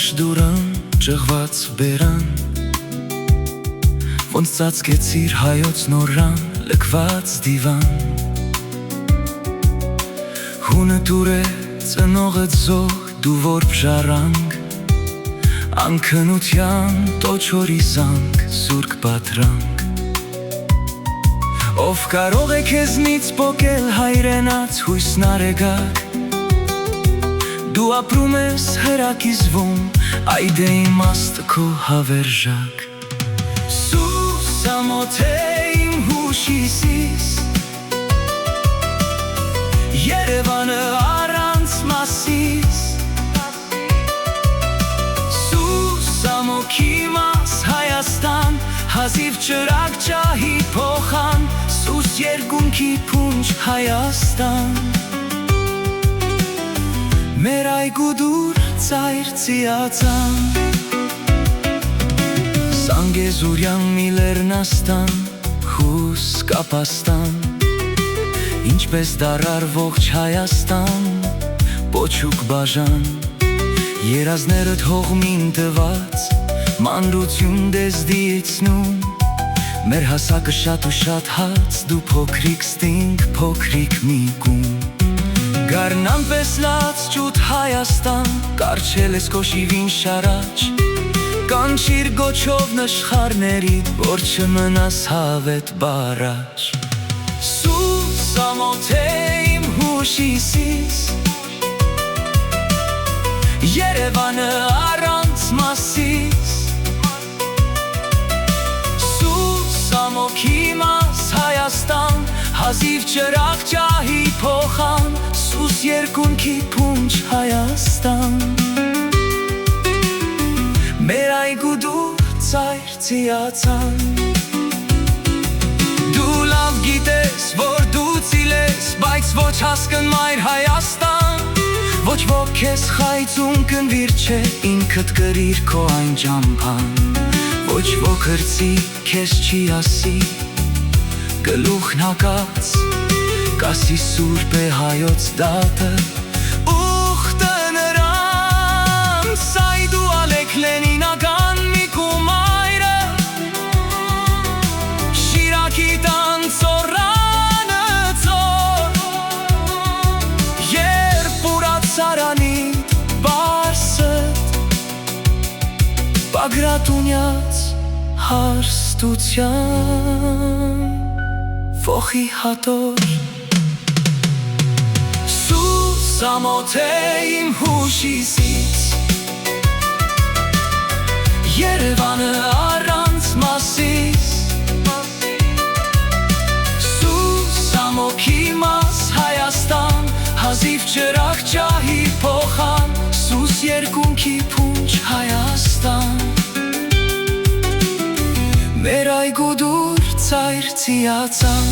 դաշդուրան, ճղված բերան, ոնց ծածկեցիր հայոց նորան, լքված դիվան։ Հունը դուր է, ծնողը ձող, դու որ բժարանք, անքնության տոչորի զանք, սուրկ պատրանք։ Ով կարող է քեզնից պոկել հայրենաց հույսն արեգակ, դու ապրում ես հրակիզվում, այդ է իմաստը քո հավերժակ։ Սուսամոթ է իմ հուշիսիս, Երևանը առանց մասիս, Սուսամոքի մաս Հայաստան, հազիվ ճրակ ջահի փոխան, Սուս երկունքի փունջ Հայաստան։ Մեր այգու դուր ծայր ծիածան, Սանգեզուրյան մի լեռնաստան, խուս կապաստան, Ինչպես դարար ողջ Հայաստան, պոչուկ բաժան, Երազներդ հողմին տված, մանրություն դեզդիեցնում, Մեր հասակը շատ ու շատ հաց, դու փոքրիկ ստինգ, փոքրիկ մի գում։ Գարնան պես լաց ջութ Հայաստան, կարչել ես քո շիվին շարաչ, կանչիր գոչով նշխարներիդ, որ չմնաս հավետ բարաչ։ Սուսամոթ է իմ հուշիսիս, Երևանը առանց մասիս, Սուսամոքի մաս Հայաստան, հազիվ ճրակ ջահի փոխան, Սուս երկունքի փունջ Հայաստան։ Մեր այգու դուր ծայր ծիածան, Դու լավ գիտես, որ դու ծիլես, Բայց ոչ հասկն մայր Հայաստան, Ոչ ոք քեզ խայծում կնվիր չէ, Ինքդ կրիր քո այն ճամփան, Ոչ ոք հրցի քեզ չի ասի, Գլուխն հակած, կասի սուրբ է հայոց դատը, ուխտը նրանց, այդ ու ալեք լենինական մի կումայրը, Շիրակի տան ծորանը ծոր, երբ ուրած սարանիդ բարսըտ, Բագրատունյաց հարստության Վոխի հատոր։ Սուսամոթ է իմ հուշիսից, Երևանը առանց մասիս, Սուսամոքի մաս Հայաստան, հազիվ ճրակ ջահի փոխան, Սուս երկունքի փունջ Հայաստան։ Մեր այգու դուր ծայր ծիածան,